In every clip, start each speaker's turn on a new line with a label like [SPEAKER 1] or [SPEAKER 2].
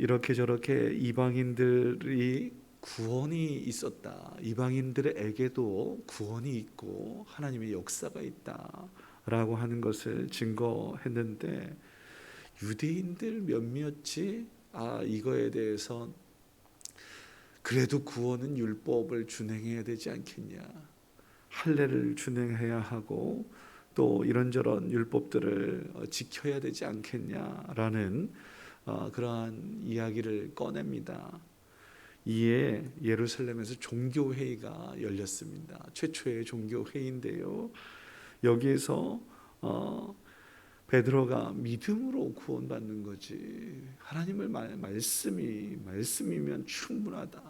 [SPEAKER 1] 이렇게 저렇게 이방인들이 구원이 있었다, 이방인들에게도 구원이 있고 하나님의 역사가 있다라고 하는 것을 증거했는데, 유대인들 몇몇이 이거에 대해서 그래도 구원은 율법을 준행해야 되지 않겠냐, 할례를 준행해야 하고 또 이런저런 율법들을 지켜야 되지 않겠냐라는 그러한 이야기를 꺼냅니다. 이에 예루살렘에서 종교회의가 열렸습니다. 최초의 종교회의인데요, 여기에서 베드로가 믿음으로 구원받는 거지, 하나님을 말씀이면 충분하다,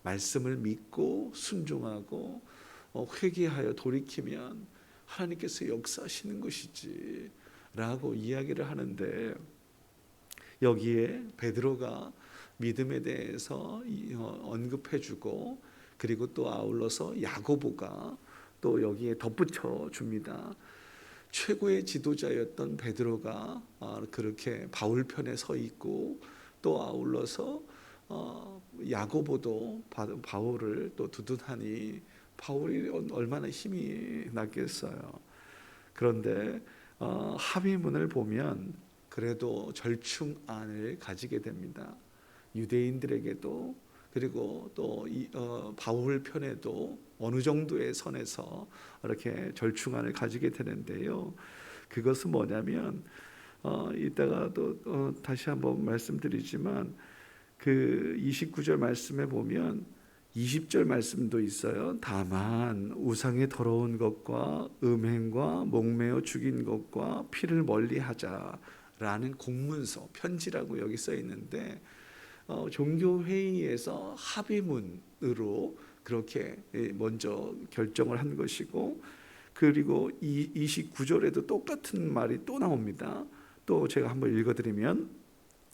[SPEAKER 1] 말씀을 믿고 순종하고 회개하여 돌이키면 하나님께서 역사하시는 것이지 라고 이야기를 하는데, 여기에 베드로가 믿음에 대해서 언급해주고, 그리고 또 아울러서 야고보가 또 여기에 덧붙여 줍니다. 최고의 지도자였던 베드로가 그렇게 바울 편에 서 있고, 또 아울러서 야고보도 바울을 또 두둔하니 바울이 얼마나 힘이 났겠어요. 그런데 합의문을 보면 그래도 절충안을 가지게 됩니다. 유대인들에게도, 그리고 또 바울 편에도 어느 정도의 선에서 이렇게 절충안을 가지게 되는데요, 그것은 뭐냐면 이따가 또 다시 한번 말씀드리지만, 그 29절 말씀에 보면 20절 말씀도 있어요. 다만 우상의 더러운 것과 음행과 목매어 죽인 것과 피를 멀리하자라는 공문서, 편지라고 여기 써 있는데, 종교회의에서 합의문으로 그렇게 먼저 결정을 한 것이고, 그리고 29절에도 똑같은 말이 또 나옵니다. 또 제가 한번 읽어드리면,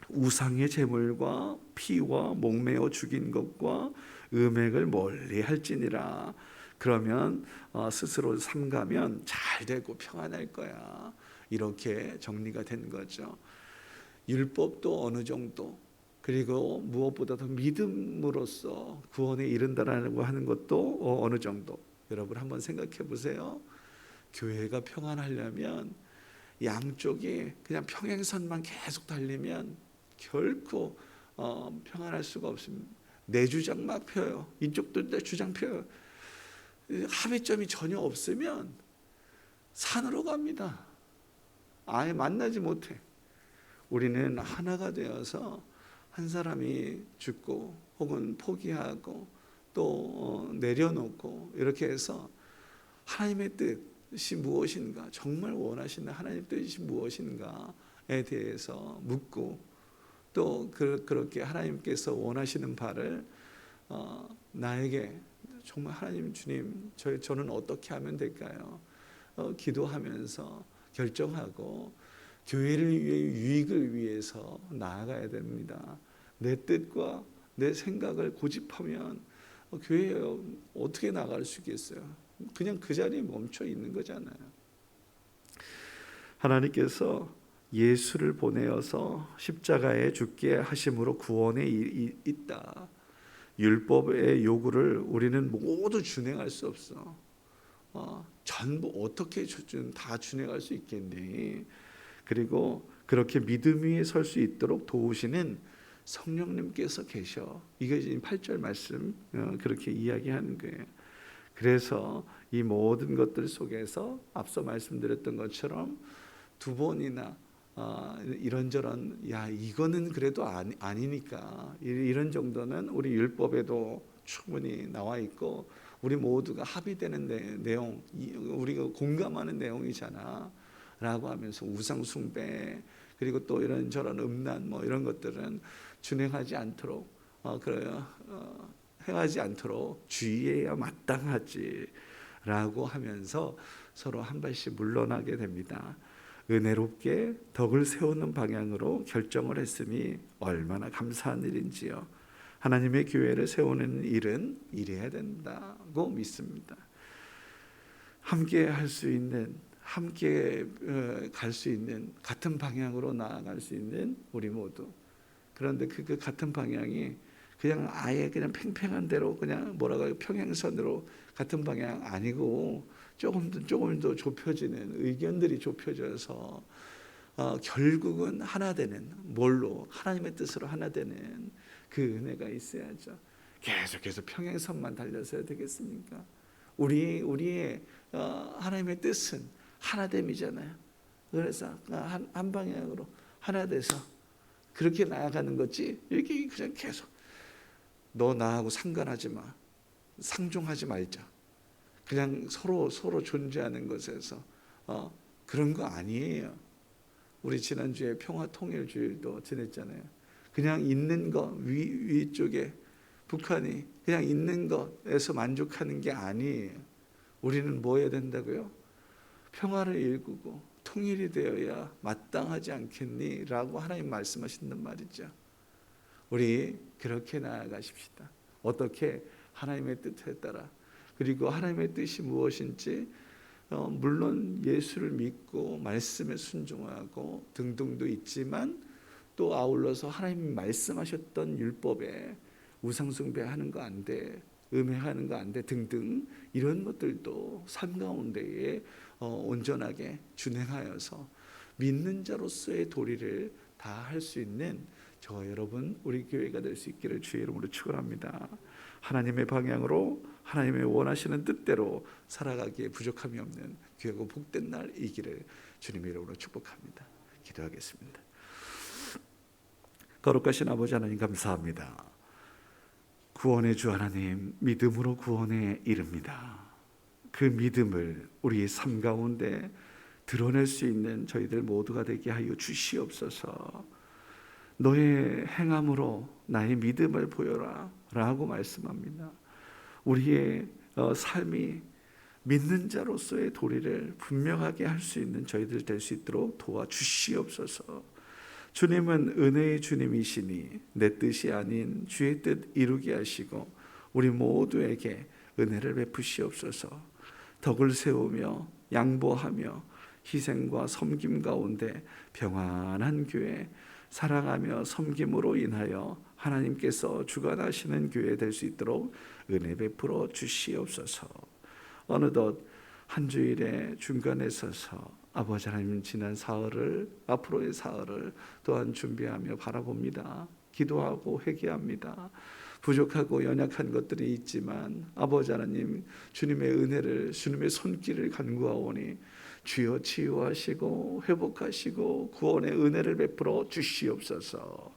[SPEAKER 1] 우상의 제물과 피와 목매어 죽인 것과 음행을 멀리 할지니라. 그러면 스스로 삼가면 잘 되고 평안할 거야. 이렇게 정리가 된 거죠. 율법도 어느 정도, 그리고 무엇보다도 믿음으로써 구원에 이른다라고 하는 것도 어느 정도. 여러분 한번 생각해 보세요. 교회가 평안하려면 양쪽이 그냥 평행선만 계속 달리면 결코 평안할 수가 없습니다. 내 주장 막 펴요, 이쪽도 내 주장 펴요. 합의점이 전혀 없으면 산으로 갑니다. 아예 만나지 못해. 우리는 하나가 되어서 한 사람이 죽고 혹은 포기하고 또 내려놓고 이렇게 해서 하나님의 뜻이 무엇인가, 정말 원하시는 하나님의 뜻이 무엇인가에 대해서 묻고, 또 그렇게 하나님께서 원하시는 바를 나에게 정말 하나님, 주님, 저는 어떻게 하면 될까요? 기도하면서 결정하고 교회를 위해, 유익을 위해서 나아가야 됩니다. 내 뜻과 내 생각을 고집하면 교회에 어떻게 나갈 수 있겠어요? 그냥 그 자리에 멈춰 있는 거잖아요. 하나님께서 예수를 보내어서 십자가에 죽게 하심으로 구원에 있다. 율법의 요구를 우리는 모두 준행할 수 없어. 전부 어떻게 다 준행할 수 있겠니? 그리고 그렇게 믿음 위에 설 수 있도록 도우시는 성령님께서 계셔. 이게 8절 말씀 그렇게 이야기하는 거예요. 그래서 이 모든 것들 속에서 앞서 말씀드렸던 것처럼 두 번이나 이런저런, 이거는 그래도 아니니까, 이런 정도는 우리 율법에도 충분히 나와 있고 우리 모두가 합의되는 내용, 우리가 공감하는 내용이잖아 라고 하면서 우상 숭배, 그리고 또 이런저런 음란 이런 것들은 준행하지 않도록 행하지 않도록 주의해야 마땅하지 라고 하면서 서로 한 발씩 물러나게 됩니다. 은혜롭게 덕을 세우는 방향으로 결정을 했으니 얼마나 감사한 일인지요. 하나님의 교회를 세우는 일은 이래야 된다고 믿습니다. 함께 할 수 있는, 함께 갈 수 있는, 같은 방향으로 나아갈 수 있는 우리 모두, 그런데 그 같은 방향이 그냥 아예 그냥 팽팽한 대로 그냥 뭐라고 해요? 평행선으로 같은 방향 아니고 조금 더 좁혀지는 의견들이 좁혀져서 결국은 하나 되는 뭘로 하나님의 뜻으로 하나 되는 그 은혜가 있어야죠. 계속해서 평행선만 달려서야 되겠습니까? 우리의 하나님의 뜻은 하나됨이잖아요. 그래서 한 방향으로 하나 돼서 그렇게 나아가는 거지. 이렇게 그냥 계속 너 나하고 상관하지 마, 상종하지 말자. 그냥 서로 존재하는 것에서 그런 거 아니에요. 우리 지난주에 평화통일주일도 지냈잖아요. 그냥 있는 거 위쪽에 북한이 그냥 있는 것에서 만족하는 게 아니에요. 우리는 뭐 해야 된다고요? 평화를 일구고 통일이 되어야 마땅하지 않겠니? 라고 하나님 말씀하신단 말이죠. 우리 그렇게 나아가십시다. 어떻게? 하나님의 뜻에 따라. 그리고 하나님의 뜻이 무엇인지 물론 예수를 믿고 말씀에 순종하고 등등도 있지만 또 아울러서 하나님이 말씀하셨던 율법에 우상숭배하는 거 안 돼, 음행하는 거 안 돼 등등 이런 것들도 삶 가운데에 온전하게 준행하여서 믿는 자로서의 도리를 다 할 수 있는 저 여러분 우리 교회가 될 수 있기를 주의 이름으로 축원합니다. 하나님의 방향으로 하나님의 원하시는 뜻대로 살아가기에 부족함이 없는 귀하고 복된 날이기를 주님의 이름으로 축복합니다. 기도하겠습니다. 거룩하신 아버지 하나님 감사합니다. 구원의 주 하나님, 믿음으로 구원에 이릅니다. 그 믿음을 우리의 삶 가운데 드러낼 수 있는 저희들 모두가 되게 하여 주시옵소서. 너의 행함으로 나의 믿음을 보여라 라고 말씀합니다. 우리의 삶이 믿는 자로서의 도리를 분명하게 할 수 있는 저희들 될 수 있도록 도와주시옵소서. 주님은 은혜의 주님이시니 내 뜻이 아닌 주의 뜻 이루게 하시고 우리 모두에게 은혜를 베푸시옵소서. 덕을 세우며 양보하며 희생과 섬김 가운데 평안한 교회, 사랑하며 섬김으로 인하여 하나님께서 주관하시는 교회 될 수 있도록 은혜 베풀어 주시옵소서. 어느덧 한 주일의 중간에 서서 아버지 하나님 지난 사흘을 앞으로의 사흘을 또한 준비하며 바라봅니다. 기도하고 회개합니다. 부족하고 연약한 것들이 있지만 아버지 하나님 주님의 은혜를 주님의 손길을 간구하오니 주여 치유하시고 회복하시고 구원의 은혜를 베풀어 주시옵소서.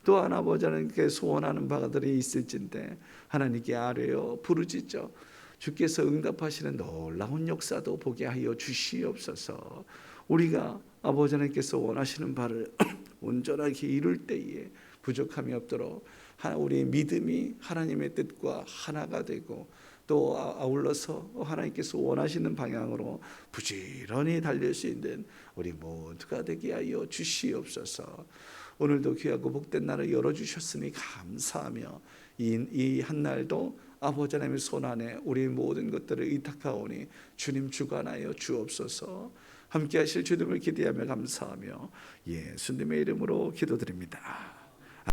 [SPEAKER 1] 또한 아버지 하나님께 소원하는 바들이 있을진데 하나님께 아뢰어 부르짖어 주께서 응답하시는 놀라운 역사도 보게 하여 주시옵소서. 우리가 아버지 하나님께서 원하시는 바를 온전하게 이룰 때에 부족함이 없도록 우리의 믿음이 하나님의 뜻과 하나가 되고 또 아울러서 하나님께서 원하시는 방향으로 부지런히 달릴 수 있는 우리 모두가 되게 하여 주시옵소서. 오늘도 귀하고 복된 날을 열어주셨으니 감사하며 이 한 날도 아버지 하나님의 손안에 우리 모든 것들을 의탁하오니 주님 주관하여 주옵소서. 함께 하실 주님을 기대하며 감사하며 예수님의 이름으로 기도드립니다.